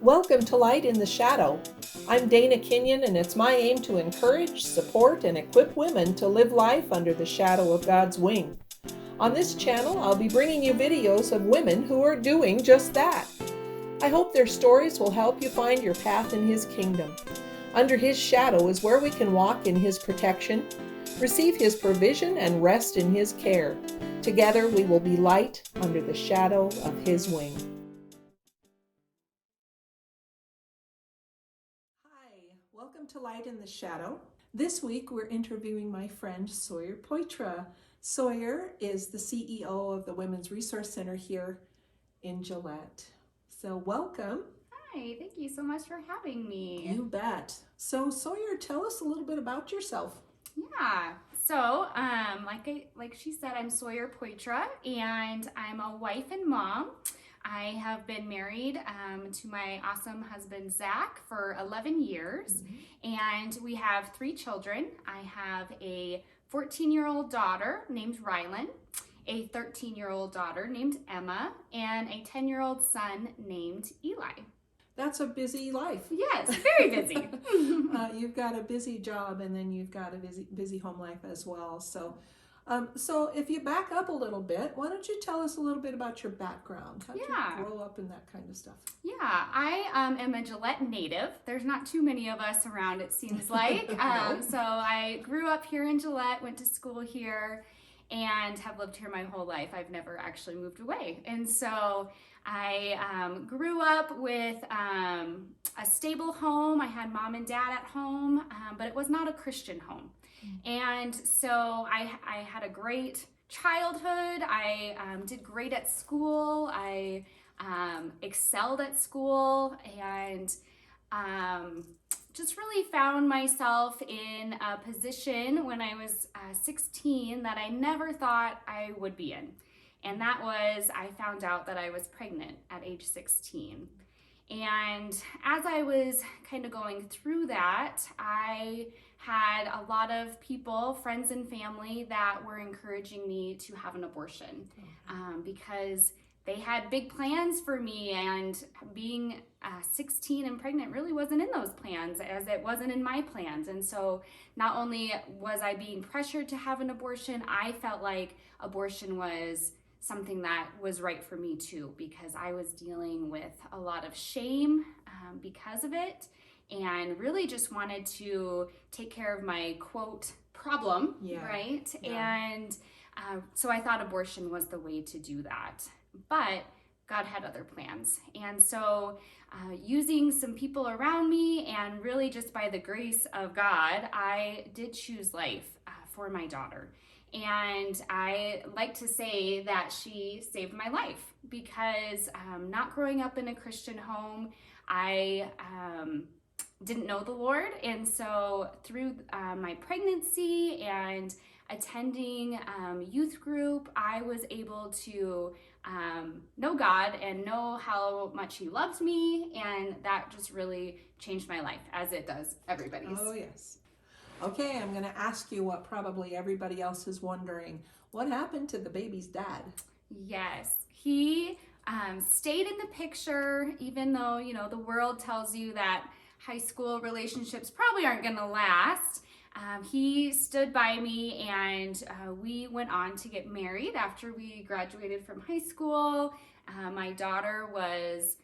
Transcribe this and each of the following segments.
Welcome to Light in the Shadow. I'm Dana Kenyon, and it's my aim to encourage, support, and equip women to live life under the shadow of God's wing. On this channel, I'll be bringing you videos of women who are doing just that. I hope their stories will help you find your path in His kingdom. Under His shadow is where we can walk in His protection, receive His provision, and rest in His care. Together, we will be light under the shadow of His wing. Hi, welcome to Light in the Shadow. This week we're interviewing my friend Sawyer Poitra. Sawyer is the CEO of the Women's Resource Center here in Gillette. So welcome. Hi, thank you so much for having me. You bet. So Sawyer, tell us a little bit about yourself. Yeah. So, like she said, I'm Sawyer Poitra, and I'm a wife and mom. I have been married to my awesome husband Zach for 11 years, and we have 3 children. I have a 14-year-old daughter named Rylan, a 13-year-old daughter named Emma, and a 10-year-old son named Eli. That's a busy life. Yes, very busy. You've got a busy job, and then you've got a busy home life as well. So if you back up a little bit, why don't you tell us a little bit about your background? How did you grow up and that kind of stuff? Yeah, I am a Gillette native. There's not too many of us around, it seems like. So I grew up here in Gillette, went to school here, and have lived here my whole life. I've never actually moved away. And so I grew up with a stable home. I had mom and dad at home, but it was not a Christian home. And so I had a great childhood. I did great at school. I excelled at school, and just really found myself in a position when I was 16 that I never thought I would be in. And that was, I found out that I was pregnant at age 16. And as I was kind of going through that, I had a lot of people, friends and family, that were encouraging me to have an abortion because they had big plans for me, and being 16 and pregnant really wasn't in those plans, as it wasn't in my plans. And so not only was I being pressured to have an abortion, I felt like abortion was something that was right for me too, because I was dealing with a lot of shame because of it, and really just wanted to take care of my quote problem, right? Yeah. And so I thought abortion was the way to do that, but God had other plans. And so using some people around me, and really just by the grace of God, I did choose life for my daughter. And I like to say that she saved my life, because not growing up in a Christian home, I didn't know the Lord. And so through my pregnancy and attending youth group, I was able to know God and know how much He loves me. And that just really changed my life, as it does everybody's. Oh, yes. Okay, I'm going to ask you what probably everybody else is wondering. What happened to the baby's dad? Yes, he stayed in the picture, even though, the world tells you that high school relationships probably aren't going to last. He stood by me, and we went on to get married after we graduated from high school. My daughter was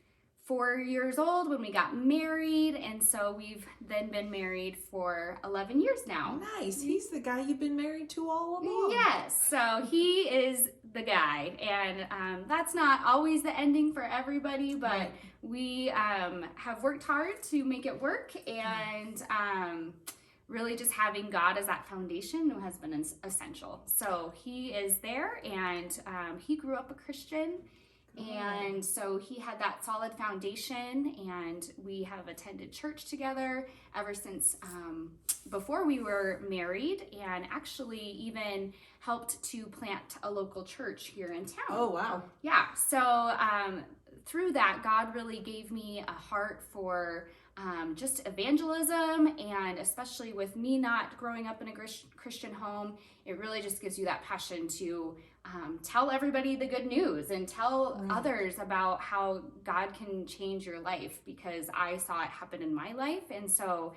4 years old when we got married, and so we've then been married for 11 years now. Nice. He's the guy you've been married to all along. Yes, so he is the guy, and that's not always the ending for everybody, but we have worked hard to make it work, and really just having God as that foundation has been essential. So he is there, and he grew up a Christian. And so he had that solid foundation, and we have attended church together ever since before we were married, and actually even helped to plant a local church here in town. Oh, wow. Yeah, so through that, God really gave me a heart for just evangelism, and especially with me not growing up in a Christian home, it really just gives you that passion to tell everybody the good news and tell others about how God can change your life, because I saw it happen in my life. And so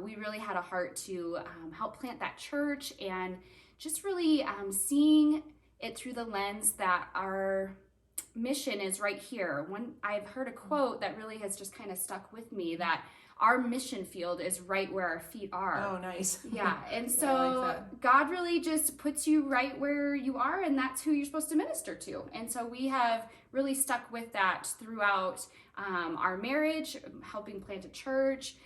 we really had a heart to help plant that church, and just really seeing it through the lens that our mission is right here. I've heard a quote that really has just kind of stuck with me, that our mission field is right where our feet are. Oh, nice. Yeah. And so I like that. God really just puts you right where you are, and that's who you're supposed to minister to. And so we have really stuck with that throughout our marriage, helping plant a church,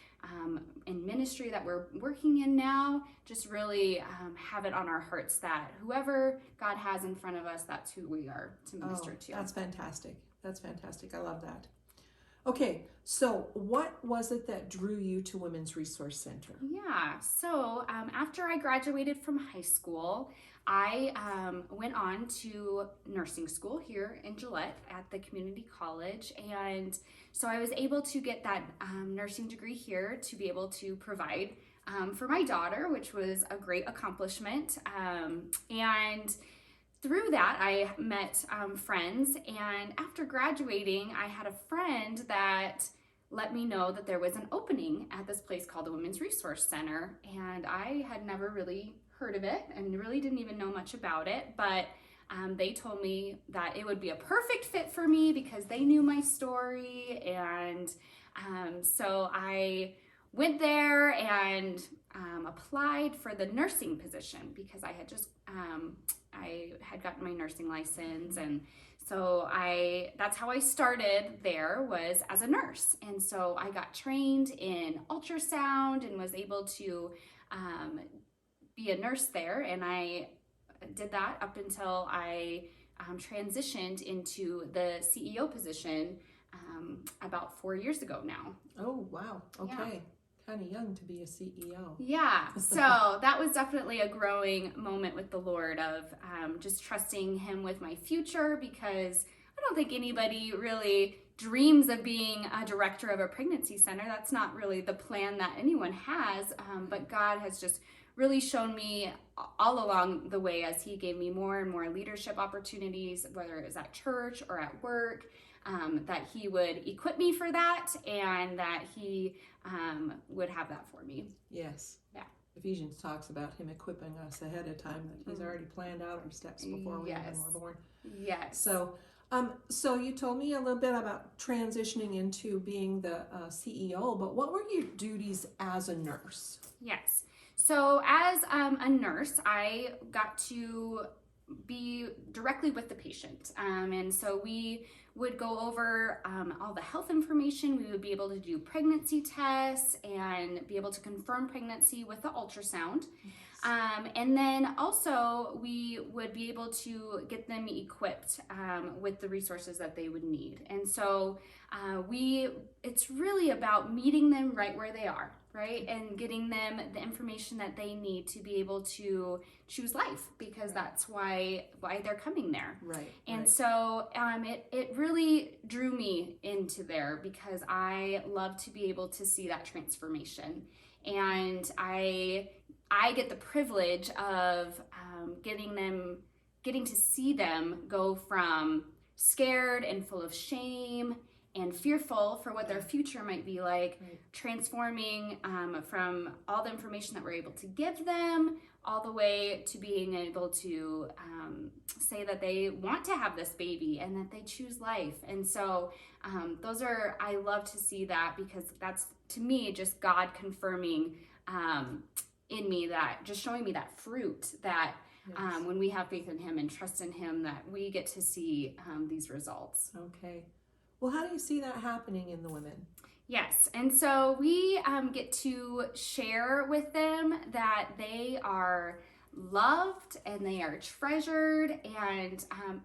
in ministry that we're working in now. Just really have it on our hearts that whoever God has in front of us, that's who we are to minister to. That's fantastic. That's fantastic. I love that. Okay, so what was it that drew you to Women's Resource Center? Yeah, so after I graduated from high school, I went on to nursing school here in Gillette at the community college. And so I was able to get that nursing degree here to be able to provide for my daughter, which was a great accomplishment. And through that, I met friends, and after graduating, I had a friend that let me know that there was an opening at this place called the Women's Resource Center, and I had never really heard of it and really didn't even know much about it, but they told me that it would be a perfect fit for me because they knew my story. And so I went there and applied for the nursing position because I had just I had gotten my nursing license, and so that's how I started there, was as a nurse. And so I got trained in ultrasound and was able to be a nurse there, and I did that up until I transitioned into the CEO position about 4 years ago now. Oh, wow. Okay. Yeah. Kind of young to be a CEO. Yeah, so that was definitely a growing moment with the Lord of just trusting Him with my future, because I don't think anybody really dreams of being a director of a pregnancy center. That's not really the plan that anyone has, but God has just really shown me all along the way as He gave me more and more leadership opportunities, whether it was at church or at work, that He would equip me for that, and that He would have that for me. Yes. Yeah. Ephesians talks about Him equipping us ahead of time, that He's already planned out our steps before we even were born. Yes. So, so you told me a little bit about transitioning into being the CEO, but what were your duties as a nurse? Yes. So as a nurse, I got to be directly with the patient. And so we would go over all the health information. We would be able to do pregnancy tests and be able to confirm pregnancy with the ultrasound. Yes. And then also we would be able to get them equipped with the resources that they would need. And so it's really about meeting them right where they are, right? And getting them the information that they need to be able to choose life, because that's why they're coming there. Right. And so it really drew me into there, because I love to be able to see that transformation. And I get the privilege of getting to see them go from scared and full of shame and fearful for what their future might be like, transforming from all the information that we're able to give them all the way to being able to say that they want to have this baby and that they choose life. And so I love to see that, because that's, to me, just God confirming in me, that just showing me that fruit that when we have faith in Him and trust in Him, that we get to see these results. Okay. Well, how do you see that happening in the women? Yes, and so we get to share with them that they are loved and they are treasured, and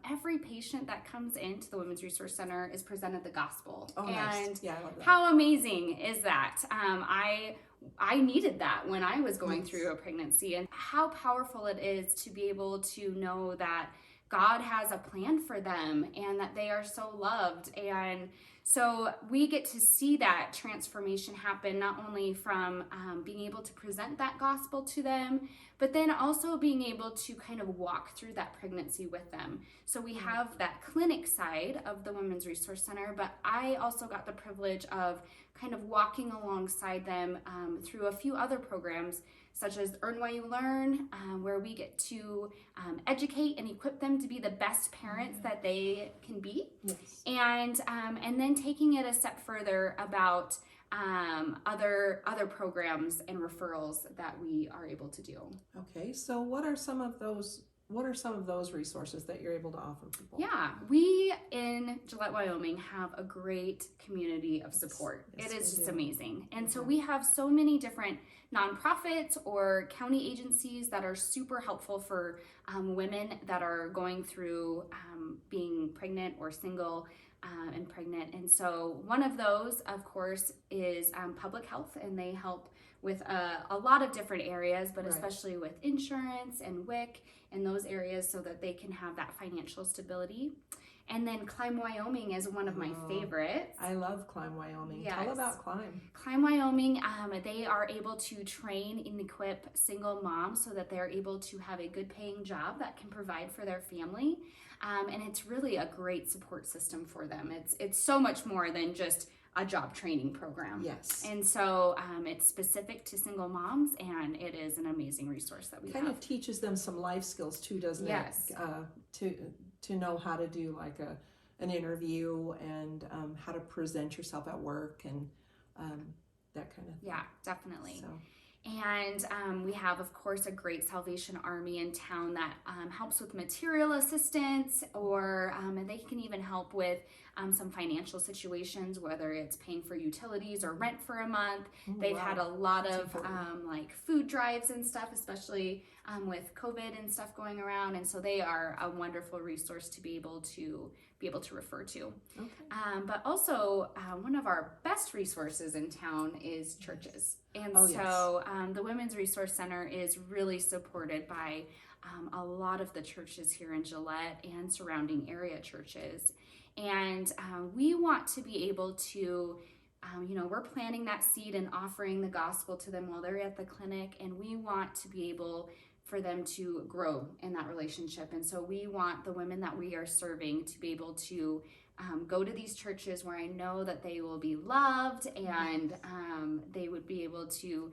every patient that comes into the Women's Resource Center is presented the gospel. Oh, and nice. Yeah, I love that. How amazing is that? I needed that when I was going through a pregnancy, and how powerful it is to be able to know that God has a plan for them and that they are so loved. And So we get to see that transformation happen, not only from being able to present that gospel to them, but then also being able to kind of walk through that pregnancy with them. So we have that clinic side of the Women's Resource Center, but I also got the privilege of kind of walking alongside them through a few other programs, such as Earn While You Learn, where we get to educate and equip them to be the best parents that they can be. Yes. And then taking it a step further about other programs and referrals that we are able to do. Okay, so what are some of those resources that you're able to offer people? Yeah, we in Gillette, Wyoming have a great community of support. Yes, it is just do. amazing. And so we have so many different nonprofits or county agencies that are super helpful for women that are going through being pregnant or single and pregnant. And so one of those, of course, is Public Health, and they help with a lot of different areas, but especially with insurance and WIC and those areas, so that they can have that financial stability. And then Climb Wyoming is one of my favorites. I love Climb Wyoming. Yes. Tell about Climb. Climb Wyoming, they are able to train and equip single moms so that they're able to have a good paying job that can provide for their family. And it's really a great support system for them. It's so much more than just a job training program. Yes. And so it's specific to single moms, and it is an amazing resource that we kind have. of teaches them some life skills too, doesn't Yes. it? To know how to do like an interview and how to present yourself at work and that kind of thing. Yeah, definitely. So. And we have, of course, a great Salvation Army in town that helps with material assistance, or and they can even help with some financial situations, whether it's paying for utilities or rent for a month. They've had a lot of like food drives and stuff, especially with COVID and stuff going around, and so they are a wonderful resource to be able to refer to. Okay. But also one of our best resources in town is churches. And the Women's Resource Center is really supported by a lot of the churches here in Gillette and surrounding area churches. And we want to be able to, we're planting that seed and offering the gospel to them while they're at the clinic, and we want to be able for them to grow in that relationship. And so we want the women that we are serving to be able to go to these churches where I know that they will be loved, and they would be able to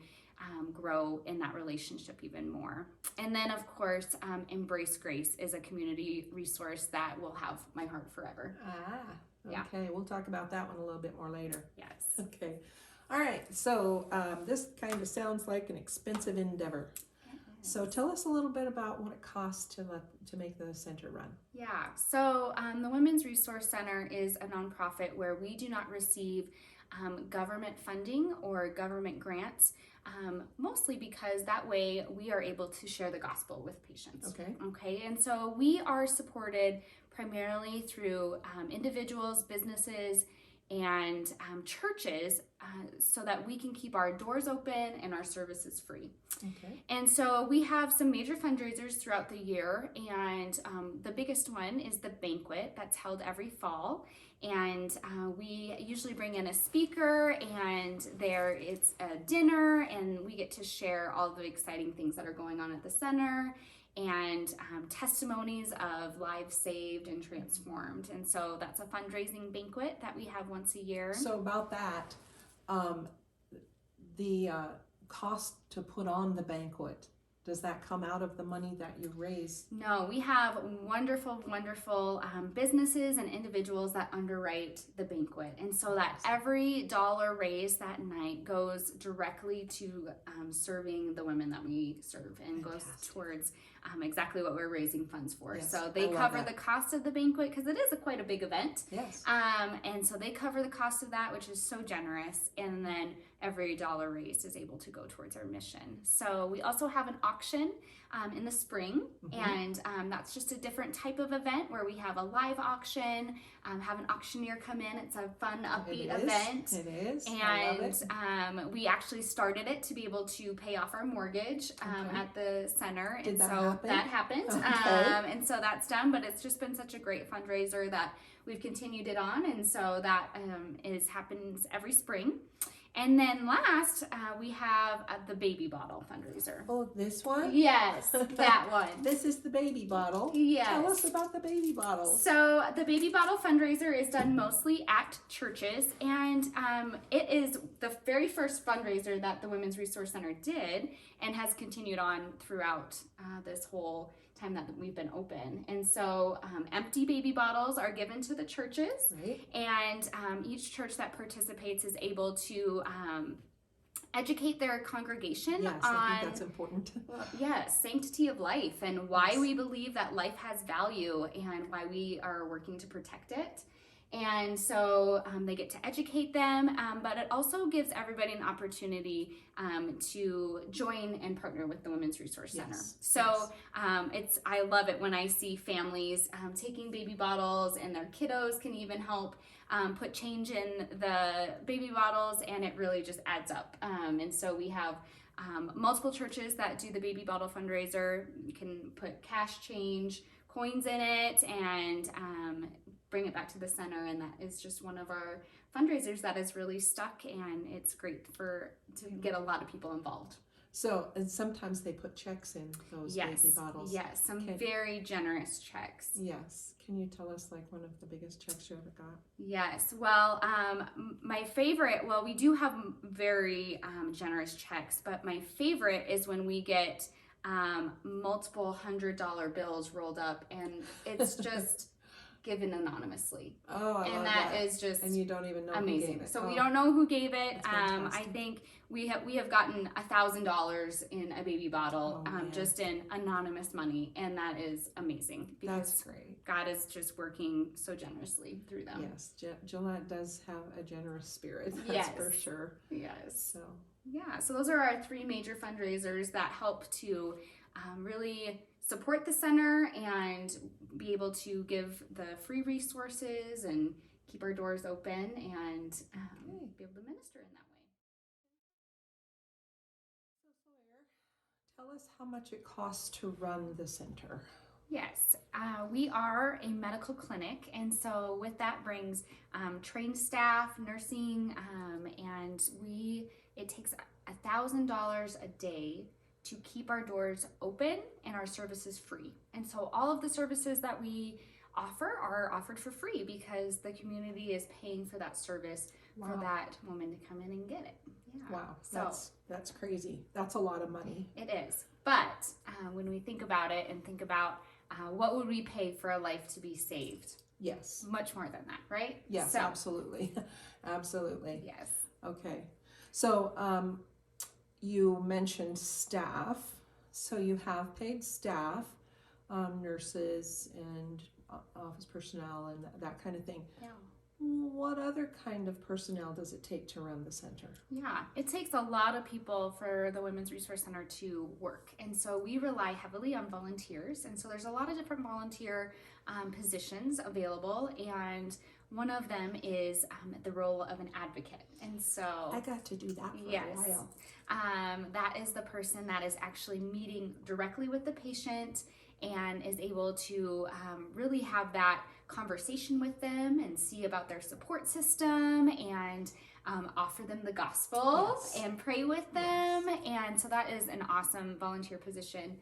grow in that relationship even more. And then, of course, Embrace Grace is a community resource that will have my heart forever. Okay. Yeah. We'll talk about that one a little bit more later. Yes. Okay. All right. So this kind of sounds like an expensive endeavor. So tell us a little bit about what it costs to make the center run. Yeah, so the Women's Resource Center is a nonprofit where we do not receive government funding or government grants, mostly because that way we are able to share the gospel with patients. Okay, and so we are supported primarily through individuals, businesses, and churches, so that we can keep our doors open and our services free. Okay. And so we have some major fundraisers throughout the year, and the biggest one is the banquet that's held every fall. And we usually bring in a speaker, and it's a dinner, and we get to share all the exciting things that are going on at the center, and testimonies of lives saved and transformed. And so that's a fundraising banquet that we have once a year. So about that, the cost to put on the banquet, does that come out of the money that you raise? No, we have wonderful businesses and individuals that underwrite the banquet. And so that every dollar raised that night goes directly to serving the women that we serve, and goes towards exactly what we're raising funds for. Yes, so they cover the cost of the banquet, because it is quite a big event. Yes. And so they cover the cost of that, which is so generous. And then every dollar raised is able to go towards our mission. So we also have an auction in the spring, and that's just a different type of event where we have a live auction, have an auctioneer come in. It's a fun, upbeat event. It is. And we actually started it to be able to pay off our mortgage at the center. Did and that so happened? That happened. Okay. And so that's done, but it's just been such a great fundraiser that we've continued it on. And so that happens every spring. And then last, we have the baby bottle fundraiser. Oh, this one? Yes, that one. This is the baby bottle. Yes. Tell us about the baby bottle. So the baby bottle fundraiser is done mostly at churches, and it is the very first fundraiser that the Women's Resource Center did and has continued on throughout this whole time that we've been open. And so empty baby bottles are given to the churches, right. And each church that participates is able to educate their congregation on, I think that's important. Sanctity of life and why we believe that life has value and why we are working to protect it. And so they get to educate them, but it also gives everybody an opportunity to join and partner with the Women's Resource Center. So I love it when I see families taking baby bottles, and their kiddos can even help put change in the baby bottles, and it really just adds up. And so we have multiple churches that do the baby bottle fundraiser. You can put cash change, coins in it, and bring it back to the center, and that is just one of our fundraisers that is really stuck, and it's great to get a lot of people involved. So, and sometimes they put checks in those baby bottles. Yes, some very generous checks. Yes. Can you tell us like one of the biggest checks you ever got? Yes. Well, my favorite, we do have very generous checks, but my favorite is when we get multiple $100 bills rolled up, and it's just given anonymously. Oh, I love that is just and you don't even know amazing. Who gave it. So we don't know who gave it. I think we have gotten $1,000 in a baby bottle, just in anonymous money, and that is amazing because that's great. God is just working so generously through them. Yes, Gillette does have a generous spirit. That's for sure. Yes. So those are our three major fundraisers that help to really support the center and be able to give the free resources and keep our doors open and be able to minister in that way. So Sawyer, tell us how much it costs to run the center. Yes, we are a medical clinic, and so with that brings trained staff, nursing, and it takes $1,000 a day to keep our doors open and our services free. And so all of the services that we offer are offered for free because the community is paying for that service for that woman to come in and get it. Yeah. Wow, that's crazy. That's a lot of money. It is. But when we think about it and think about what would we pay for a life to be saved? Yes. Much more than that, right? Yes, absolutely. Absolutely. Yes. Okay. So you mentioned staff. So you have paid staff, nurses and office personnel and that kind of thing. Yeah. What other kind of personnel does it take to run the center? Yeah, it takes a lot of people for the Women's Resource Center to work. And so we rely heavily on volunteers. And so there's a lot of different volunteer positions available. And one of them is the role of an advocate. And so I got to do that for a while. That is the person that is actually meeting directly with the patient and is able to really have that conversation with them and see about their support system and offer them the gospel and pray with them. And so that is an awesome volunteer position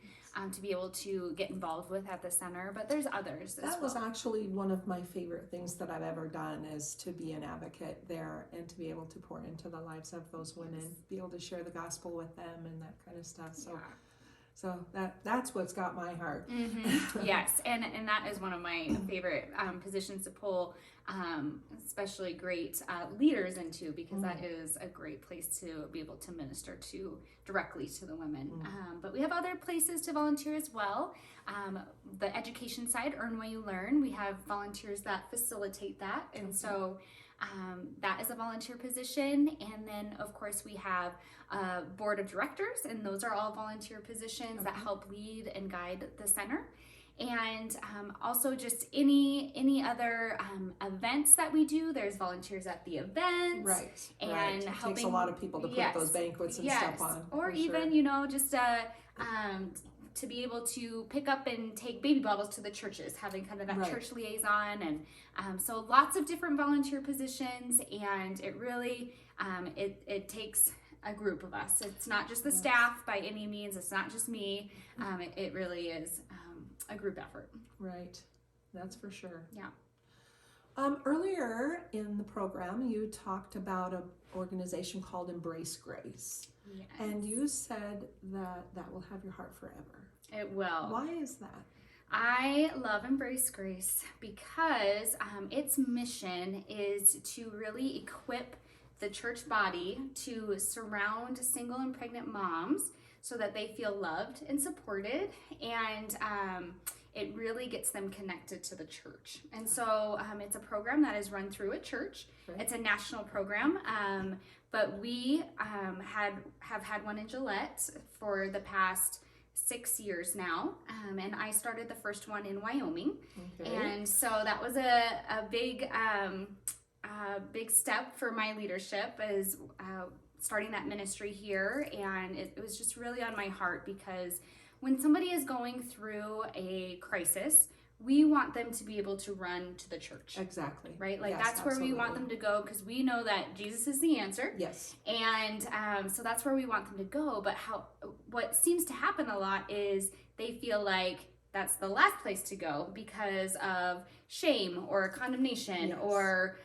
to be able to get involved with at the center. But there's others as well. That was actually one of my favorite things that I've ever done, is to be an advocate there and to be able to pour into the lives of those women, be able to share the gospel with them and that kind of stuff. So So that's what's got my heart. Mm-hmm. Yes, and that is one of my favorite positions to pull, especially great leaders into, because that is a great place to be able to minister to directly to the women. But we have other places to volunteer as well. The education side, Earn While You Learn, we have volunteers that facilitate that, and so that is a volunteer position. And then of course we have a board of directors, and those are all volunteer positions that help lead and guide the center. And also just any other events that we do, there's volunteers at the events. Right. And It helping takes a lot of people to put those banquets and stuff on. Or even, just to be able to pick up and take baby bottles to the churches, having kind of that church liaison, and so lots of different volunteer positions, and it really it takes a group of us. It's not just the staff by any means. It's not just me. It really is a group effort. Right. That's for sure. Yeah. Earlier in the program, you talked about an organization called Embrace Grace. Yes. And you said that will have your heart forever. It will. Why is that? I love Embrace Grace because its mission is to really equip the church body to surround single and pregnant moms so that they feel loved and supported, and it really gets them connected to the church. And so it's a program that is run through a church. Right. It's a national program, but we have had one in Gillette for the past 6 years now, and I started the first one in Wyoming. Okay. And so that was a big step for my leadership, is starting that ministry here, and it was just really on my heart, because when somebody is going through a crisis, we want them to be able to run to the church. Exactly. Right? Like, yes, that's absolutely where we want them to go, because we know that Jesus is the answer. Yes. And so that's where we want them to go. But what seems to happen a lot is they feel like that's the last place to go because of shame or condemnation. Yes. Or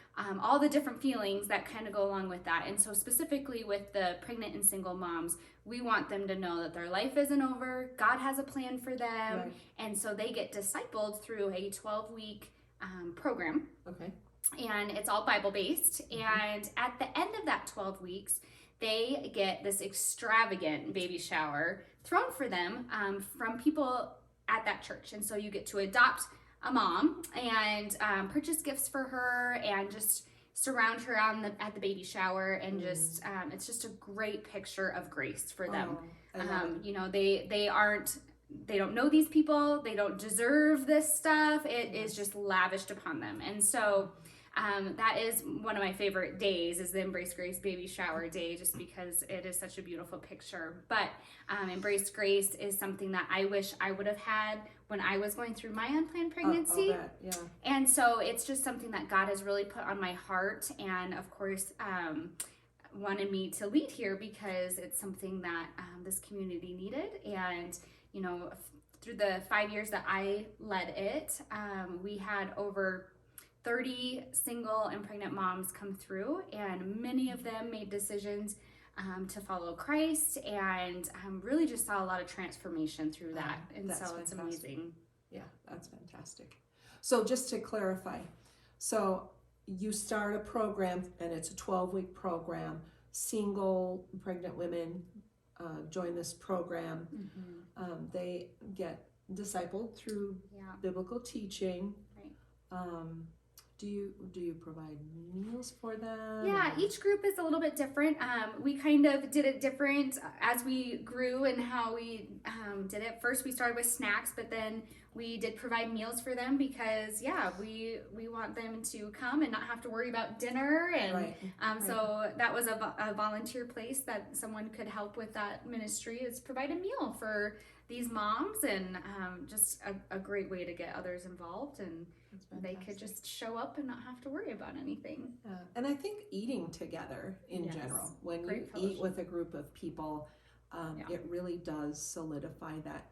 all the different feelings that kind of go along with that. And so specifically with the pregnant and single moms, we want them to know that their life isn't over. God has a plan for them. Right. And so they get discipled through a 12-week program. Okay. And it's all Bible-based. Mm-hmm. And at the end of that 12 weeks, they get this extravagant baby shower thrown for them from people at that church. And so you get to adopt a mom and purchase gifts for her and just surround her at the baby shower, and just it's just a great picture of grace for them. You know, they don't know these people, they don't deserve this stuff. It is just lavished upon them. And so that is one of my favorite days, is the Embrace Grace baby shower day, just because it is such a beautiful picture. But Embrace Grace is something that I wish I would have had when I was going through my unplanned pregnancy. Yeah. And so it's just something that God has really put on my heart, and of course wanted me to lead here, because it's something that this community needed. And you know, through the 5 years that I led it, we had over 30 single and pregnant moms come through, and many of them made decisions to follow Christ, and really just saw a lot of transformation through that. And so it's amazing. Yeah, that's fantastic. So just to clarify, so you start a program, and it's a 12-week program. Single pregnant women join this program. Mm-hmm. They get discipled through biblical teaching. Right. Do you provide meals for them? Yeah, each group is a little bit different. We kind of did it different as we grew and how we did it. First, we started with snacks, but then we did provide meals for them, because we want them to come and not have to worry about dinner. And right. So that was a volunteer place that someone could help with that ministry, is provide a meal for these moms, and just a great way to get others involved, and they could just show up and not have to worry about anything. And I think eating together in general, when you eat with a group of people, it really does solidify that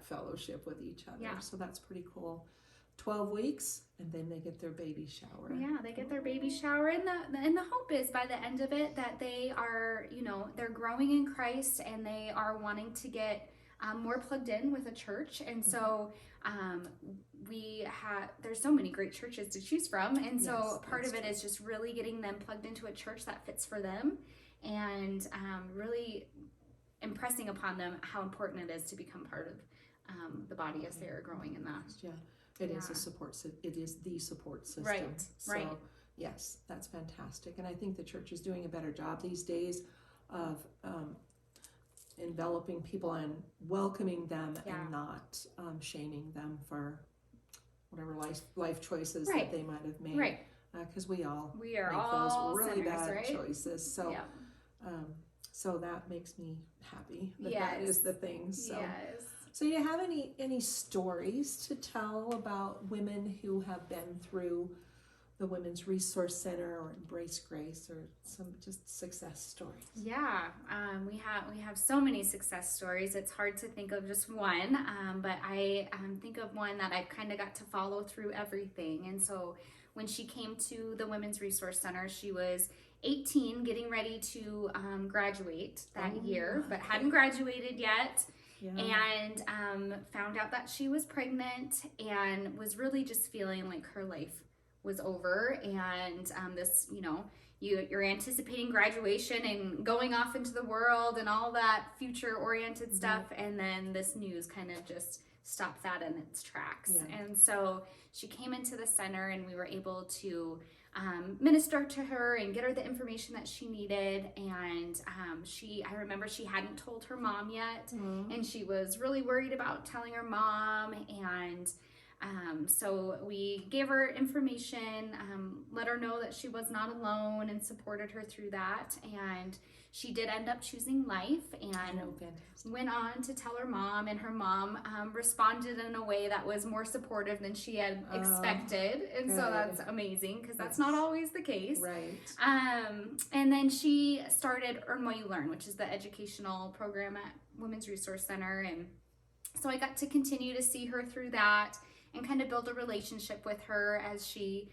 fellowship with each other. Yeah. So that's pretty cool. 12 weeks, and then they get their baby shower. Yeah, they get their baby shower, and the hope is by the end of it that they are, they're growing in Christ, and they are wanting to get more plugged in with a church. And so there's so many great churches to choose from, and so part of it is just really getting them plugged into a church that fits for them, and really impressing upon them how important it is to become part of the body as they are growing in that. Yeah. It is a support. It is the support system. Right. So, yes, that's fantastic. And I think the church is doing a better job these days of enveloping people and welcoming them, and not shaming them for whatever life choices that they might have made. Right. Because we are make all those really sinners, bad right? choices. So, So that makes me happy that Yes. that is the thing. So, Yes. so you have any stories to tell about women who have been through the Women's Resource Center or Embrace Grace, or some just success stories? Yeah, we have so many success stories. It's hard to think of just one, but I think of one that I've kind of got to follow through everything. And so when she came to the Women's Resource Center, she was 18, getting ready to graduate that year, but hadn't graduated yet. Yeah. And found out that she was pregnant and was really just feeling like her life was over. And this, you're anticipating graduation and going off into the world and all that future oriented stuff, and then this news kind of just stopped that in its tracks. Yeah. And so she came into the center, and we were able to minister to her and get her the information that she needed. And I remember she hadn't told her mom yet, and she was really worried about telling her mom. And so we gave her information, let her know that she was not alone, and supported her through that. And she did end up choosing life, and went on to tell her mom, and her mom responded in a way that was more supportive than she had expected. And so that's amazing, because that's not always the case. Right. And then she started Earn While You Learn, which is the educational program at Women's Resource Center. And so I got to continue to see her through that and kind of build a relationship with her as she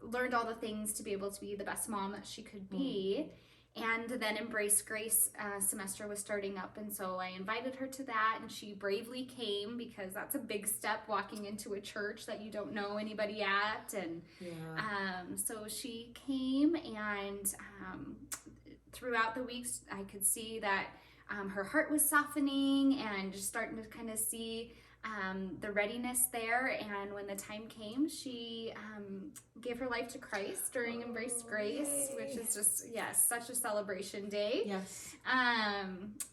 learned all the things to be able to be the best mom that she could be. And then Embrace Grace semester was starting up, and so I invited her to that, and she bravely came, because that's a big step, walking into a church that you don't know anybody at. And so she came, and throughout the weeks I could see that her heart was softening, and just starting to kind of see the readiness there. And when the time came, she gave her life to Christ during Embrace Grace, which is just, such a celebration day. Yes.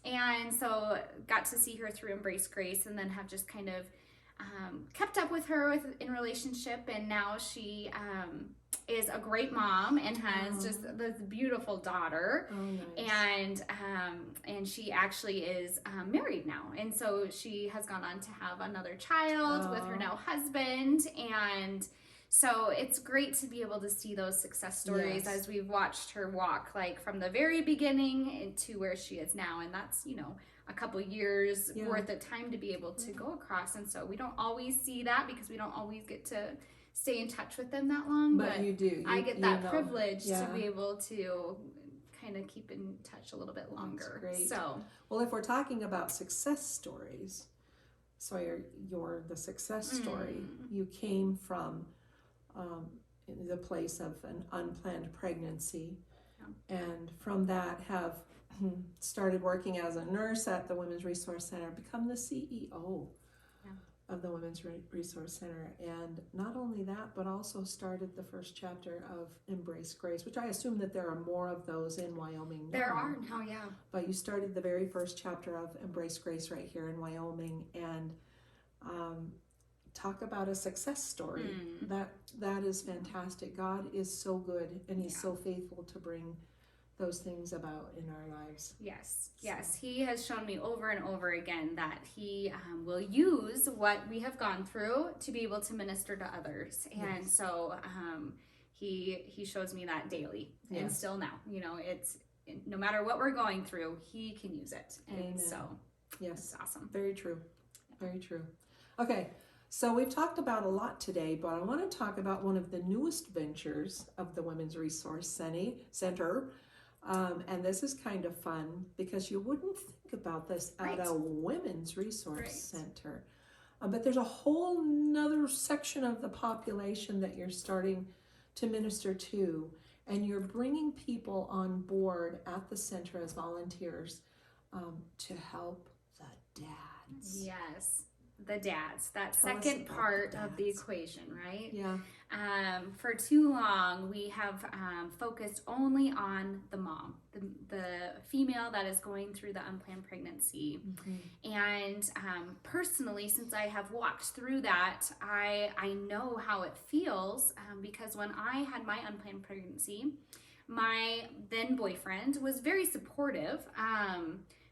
And so got to see her through Embrace Grace, and then have just kind of kept up with her in relationship. And now she is a great mom and has just this beautiful daughter. Nice. And she actually is married now, and so she has gone on to have another child with her now husband. And so it's great to be able to see those success stories as we've watched her walk, like from the very beginning to where she is now. And that's, a couple years worth of time to be able to go across. And so we don't always see that, because we don't always get to stay in touch with them that long, but you do. I get that privilege to be able to kind of keep in touch a little bit longer. That's great. So, well, if we're talking about success stories, Sawyer, you're the success story. You came from the place of an unplanned pregnancy, and from that have started working as a nurse at the Women's Resource Center, become the CEO of the Women's Resource Center. And not only that, but also started the first chapter of Embrace Grace, which I assume that there are more of those in Wyoming now. There are now, But you started the very first chapter of Embrace Grace right here in Wyoming. And talk about a success story. That is fantastic. God is so good, and He's so faithful to bring those things about in our lives. Yes. He has shown me over and over again that He will use what we have gone through to be able to minister to others. And so he shows me that daily, and still now, it's no matter what we're going through, He can use it. And so it's awesome. Very true. Very true. Okay. So we've talked about a lot today, but I want to talk about one of the newest ventures of the Women's Resource Center. And this is kind of fun, because you wouldn't think about this at a Women's Resource Center. But there's a whole nother section of the population that you're starting to minister to, and you're bringing people on board at the center as volunteers to help the dads. Yes. The dads, that Tell us second about part the of the dads. equation, right? Yeah. For too long, we have focused only on the mom, the female that is going through the unplanned pregnancy. And personally, since I have walked through that, I know how it feels, because when I had my unplanned pregnancy, my then boyfriend was very supportive.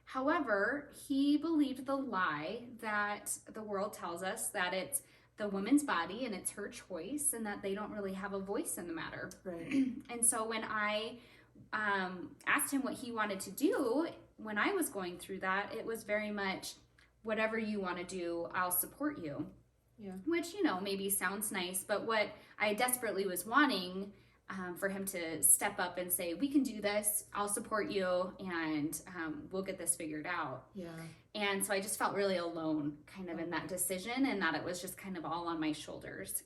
However, he believed the lie that the world tells us, that it's the woman's body and it's her choice, and that they don't really have a voice in the matter. Right. And so when I asked him what he wanted to do when I was going through that, it was very much, whatever you want to do, I'll support you. Yeah. Which, maybe sounds nice, but what I desperately was wanting for him to step up and say, we can do this, I'll support you, and we'll get this figured out. Yeah. And so I just felt really alone kind of in that decision, and that it was just kind of all on my shoulders.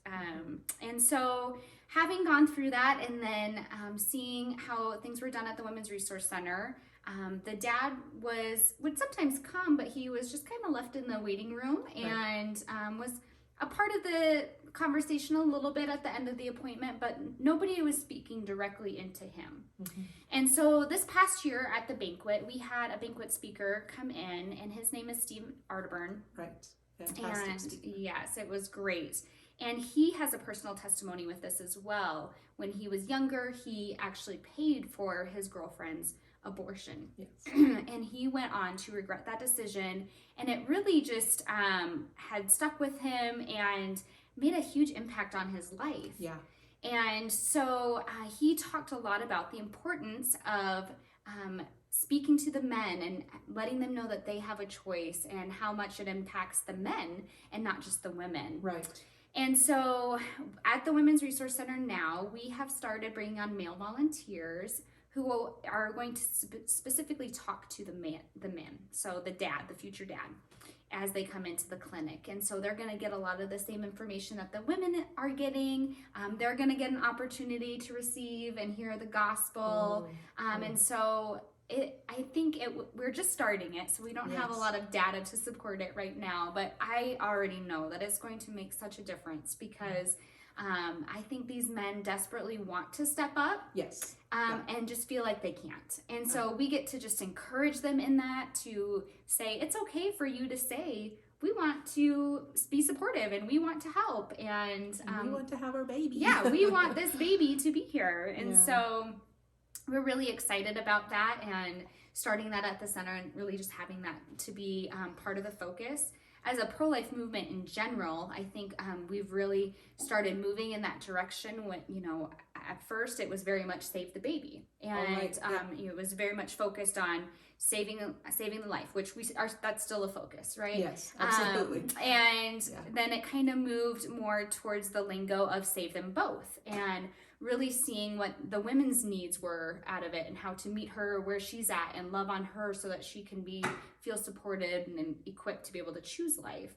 And so having gone through that, and then seeing how things were done at the Women's Resource Center, the dad would sometimes come, but he was just kind of left in the waiting room, and was a part of the conversation a little bit at the end of the appointment, but nobody was speaking directly into him. Mm-hmm. And so this past year at the banquet, we had a banquet speaker come in, and his name is Steve Arterburn. Right. Fantastic. And speaker. yes, it was great. And he has a personal testimony with this as well. When he was younger, he actually paid for his girlfriend's abortion. Yes. And he went on to regret that decision, and it really just had stuck with him and made a huge impact on his life. Yeah. And so he talked a lot about the importance of speaking to the men and letting them know that they have a choice, and how much it impacts the men and not just the women. Right. And so at the Women's Resource Center now, we have started bringing on male volunteers who are going to specifically talk to the men, so the dad, the future dad, as they come into the clinic. And so they're going to get a lot of the same information that the women are getting. They're going to get an opportunity to receive and hear the gospel. And so I think we're just starting it, so we don't have a lot of data to support it right now, but I already know that it's going to make such a difference, because I think these men desperately want to step up. Yes. And just feel like they can't. And so we get to just encourage them in that, to say, it's okay for you to say, we want to be supportive and we want to help. And we want to have our baby. Yeah, we want this baby to be here. And so we're really excited about that, and starting that at the center, and really just having that to be part of the focus. As a pro-life movement in general, I think we've really started moving in that direction. When, at first it was very much save the baby, and it was very much focused on saving the life, which that's still a focus, right? Yes, absolutely. Then it kind of moved more towards the lingo of save them both, and really seeing what the women's needs were out of it, and how to meet her where she's at and love on her so that she can feel supported and equipped to be able to choose life.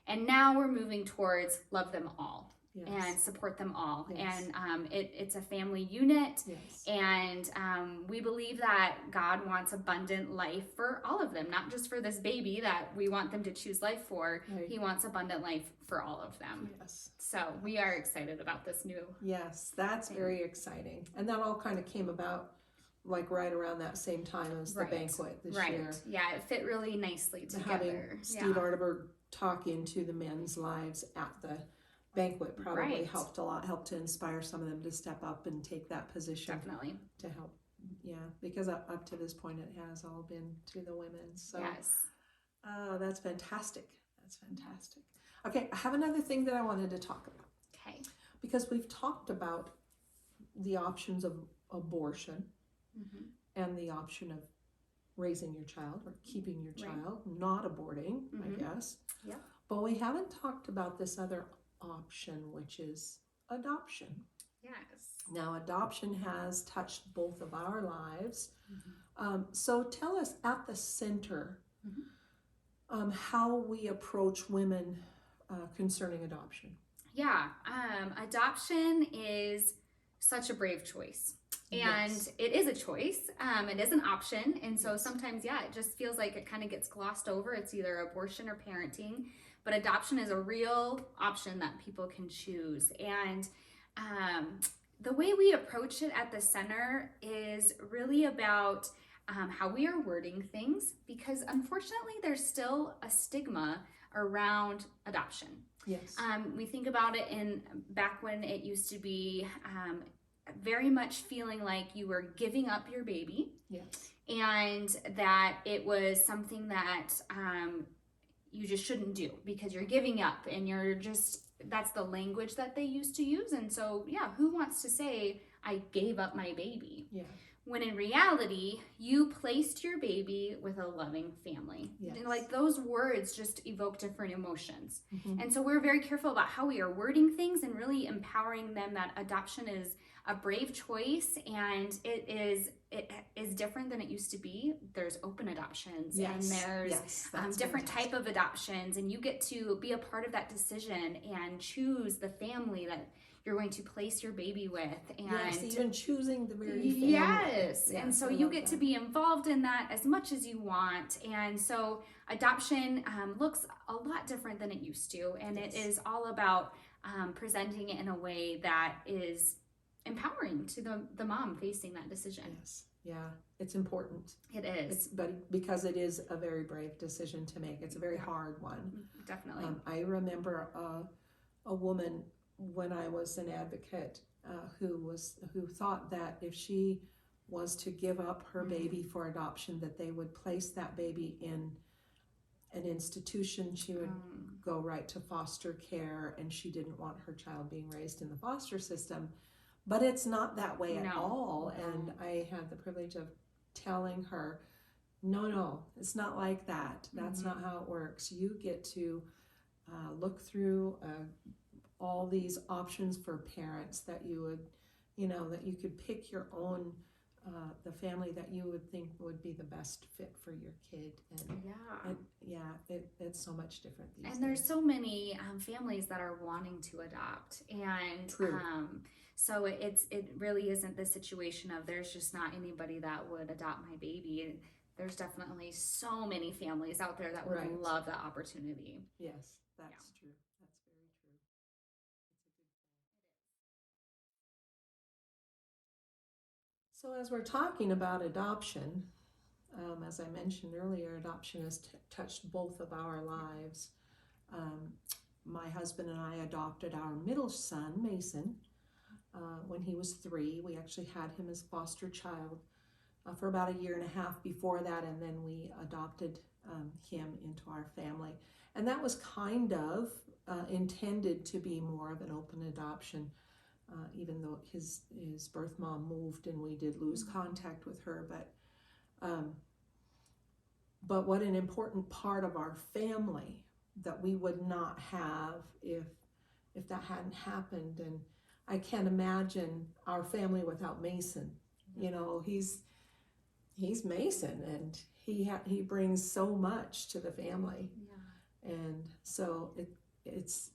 And now we're moving towards love them all. Yes. And support them all. Yes. And it's a family unit. Yes. And we believe that God wants abundant life for all of them, not just for this baby that we want them to choose life for. Right. He wants abundant life for all of them. Yes. So we are excited about this new. Yes, that's very exciting. And that all kind of came about like right around that same time as the banquet this year. Yeah, it fit really nicely together. Having Steve Arterburn talk into the men's lives at the banquet probably helped a lot, helped to inspire some of them to step up and take that position. Definitely. To help. Yeah, because up to this point it has all been to the women. So yes. Oh, that's fantastic. That's fantastic. Okay, I have another thing that I wanted to talk about. Okay. Because we've talked about the options of abortion and the option of raising your child or keeping your child, not aborting, I guess. Yeah. But we haven't talked about this other option, which is adoption. Yes. Now, adoption has touched both of our lives. So tell us at the center how we approach women concerning adoption. Yeah, adoption is such a brave choice. And it is a choice. It is an option. And so sometimes, it just feels like it kind of gets glossed over. It's either abortion or parenting. But adoption is a real option that people can choose. And the way we approach it at the center is really about how we are wording things, because unfortunately there's still a stigma around adoption. Yes. We think about it in back when it used to be very much feeling like you were giving up your baby. Yes. And that it was something that you just shouldn't do because you're giving up, and you're just, that's the language that they used to use. And so, yeah, who wants to say, I gave up my baby? Yeah. When in reality, you placed your baby with a loving family. Yes. And like, those words just evoke different emotions. Mm-hmm. And so we're very careful about how we are wording things and really empowering them that adoption is a brave choice, and it is different than it used to be. There's open adoptions, Yes. and there's different fantastic. type of adoptions, and you get to be a part of that decision and choose the family that you're going to place your baby with. And yes, even choosing the very family. Yes, and so you get to be involved in that as much as you want. And so adoption looks a lot different than it used to, and Yes. it is all about presenting it in a way that is empowering to the mom facing that decision. Yes, yeah, it's important. It is. But because it is a very brave decision to make. It's a very hard one. Definitely. I remember a woman when I was an advocate who thought that if she was to give up her baby for adoption, that they would place that baby in an institution. She would go right to foster care, and she didn't want her child being raised in the foster system. But it's not that way at all. No. And I had the privilege of telling her, no, it's not like that. That's not how it works. You get to look through all these options for parents that you would, that you could pick your own, the family that you would think would be the best fit for your kid. And it's so much different these days. And there's so many families that are wanting to adopt, and True. So it really isn't the situation of there's just not anybody that would adopt my baby. There's definitely so many families out there that would Right. love that opportunity. Yes, that's true. That's very true. So as we're talking about adoption, as I mentioned earlier, adoption has touched both of our lives. My husband and I adopted our middle son, Mason, when he was 3. We actually had him as foster child for about a year and a half before that, and then we adopted him into our family. And that was kind of intended to be more of an open adoption, even though his birth mom moved and we did lose contact with her. But what an important part of our family that we would not have if that hadn't happened. And I can't imagine our family without Mason. He's Mason, and he brings so much to the family. Yeah. And so it's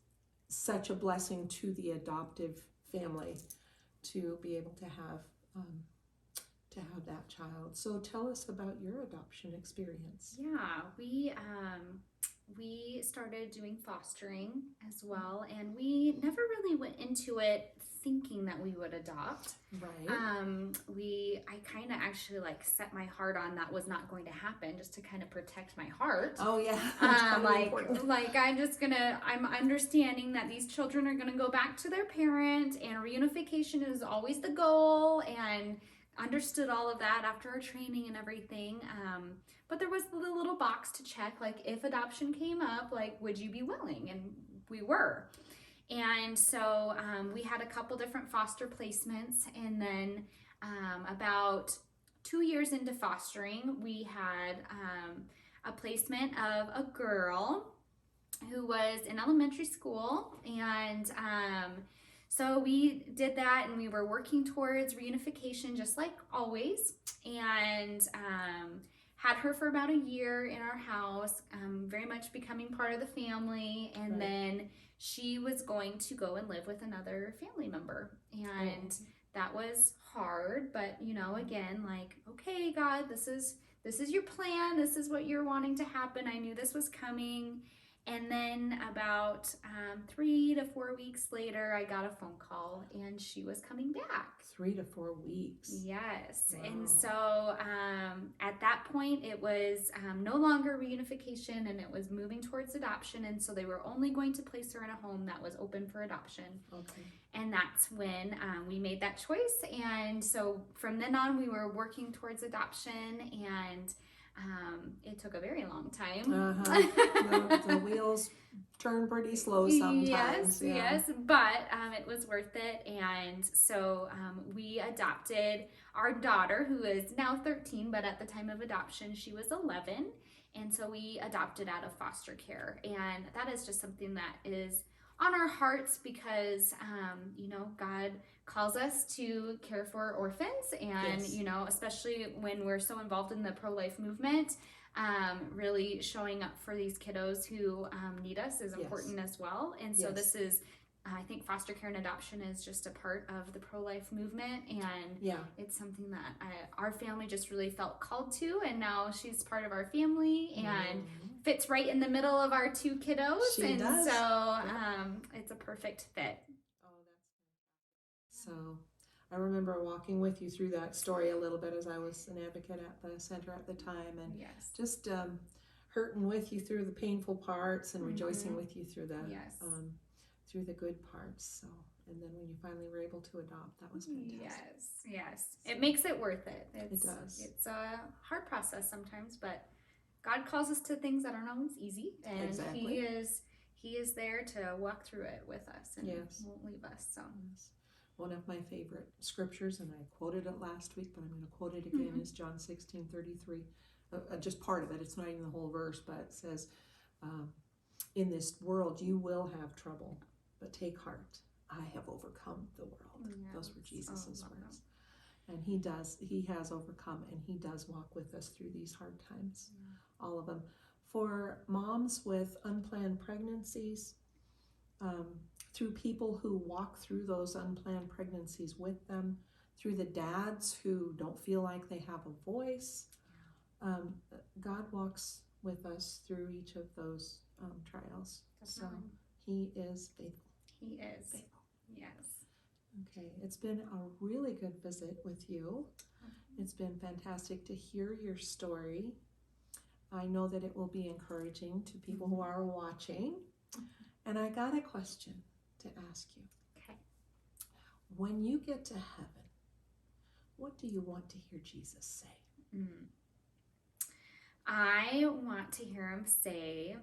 such a blessing to the adoptive family to be able to have that child. So tell us about your adoption experience. Yeah, we started doing fostering as well, and we never really went into it thinking that we would adopt. Right. I kind of actually set my heart on that was not going to happen, just to kind of protect my heart. Oh yeah. I'm understanding that these children are gonna go back to their parent, and reunification is always the goal, and understood all of that after our training and everything. But there was the little box to check, if adoption came up, would you be willing? And we were. And so we had a couple different foster placements, and then about 2 years into fostering, we had a placement of a girl who was in elementary school, and so we did that, and we were working towards reunification just like always, and had her for about a year in our house, very much becoming part of the family, and then she was going to go and live with another family member, and that was hard, but again, okay, God, this is your plan, this is what you're wanting to happen. I knew this was coming, And then about 3 to 4 weeks later, I got a phone call and she was coming back. 3 to 4 weeks. Yes. Wow. And so at that point, it was no longer reunification and it was moving towards adoption. And so they were only going to place her in a home that was open for adoption. Okay. And that's when we made that choice. And so from then on, we were working towards adoption, and it took a very long time. The wheels turn pretty slow sometimes. Yes, but it was worth it. And so we adopted our daughter, who is now 13, but at the time of adoption, she was 11. And so we adopted out of foster care. And that is just something that is on our hearts because, God calls us to care for orphans, and, especially when we're so involved in the pro-life movement, really showing up for these kiddos who need us is important as well. And so this is, I think foster care and adoption is just a part of the pro-life movement, and it's something that our family just really felt called to, and now she's part of our family and fits right in the middle of our 2 kiddos. She does. So it's a perfect fit. Oh, that's fantastic. So I remember walking with you through that story a little bit as I was an advocate at the center at the time, and just hurting with you through the painful parts and rejoicing with you through the through the good parts. So, and then when you finally were able to adopt, that was fantastic. Yes. It makes it worth it. It does. It's a hard process sometimes, but God calls us to things that aren't always easy, and He is there to walk through it with us, and won't leave us. So. One of my favorite scriptures, and I quoted it last week, but I'm going to quote it again, is John 16:33. Just part of it. It's not even the whole verse, but it says, in this world you will have trouble, but take heart. I have overcome the world. Those were Jesus's words. And He has overcome, and He does walk with us through these hard times, all of them. For moms with unplanned pregnancies, through people who walk through those unplanned pregnancies with them, through the dads who don't feel like they have a voice, God walks with us through each of those trials. Definitely. So He is faithful. He is. Faithful. Yes. Okay, it's been a really good visit with you. It's been fantastic to hear your story. I know that it will be encouraging to people who are watching. And I got a question to ask you. Okay. When you get to heaven, what do you want to hear Jesus say? I want to hear Him say,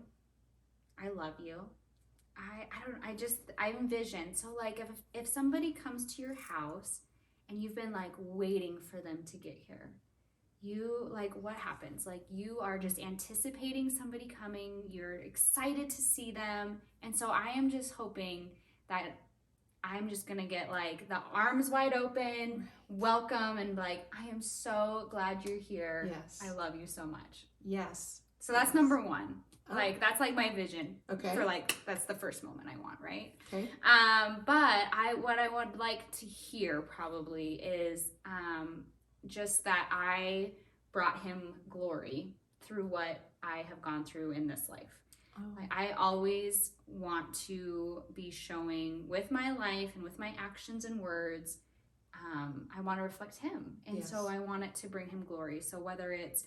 I love you. I envision, so like if somebody comes to your house and you've been like waiting for them to get here, you like, what happens? Like you are just anticipating somebody coming, you're excited to see them. And so I am just hoping that I'm just gonna get like the arms wide open, welcome, and like, I am so glad you're here. Yes. I love you so much. Yes. So that's number one. Like that's like my vision. Okay. For like, that's the first moment I want, right? Okay. But what I would like to hear probably is just that I brought Him glory through what I have gone through in this life. Like, I always want to be showing with my life and with my actions and words, I want to reflect Him. And so I want it to bring Him glory. So whether it's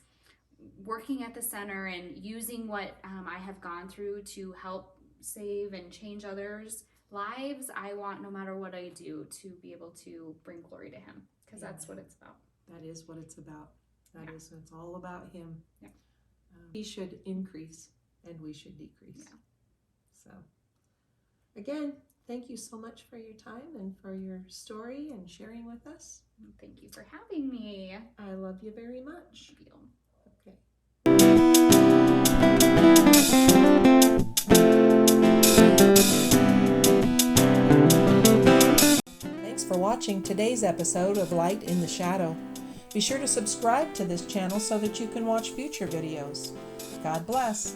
working at the center and using what I have gone through to help save and change others' lives, I want, no matter what I do, to be able to bring glory to Him, because that's what it's about. That is what it's about. It's all about Him. Yeah. He should increase and we should decrease. Yeah. So again, thank you so much for your time and for your story and sharing with us. Thank you for having me. I love you very much. Thank you. Okay. Thanks for watching today's episode of Light in the Shadow. Be sure to subscribe to this channel so that you can watch future videos. God bless.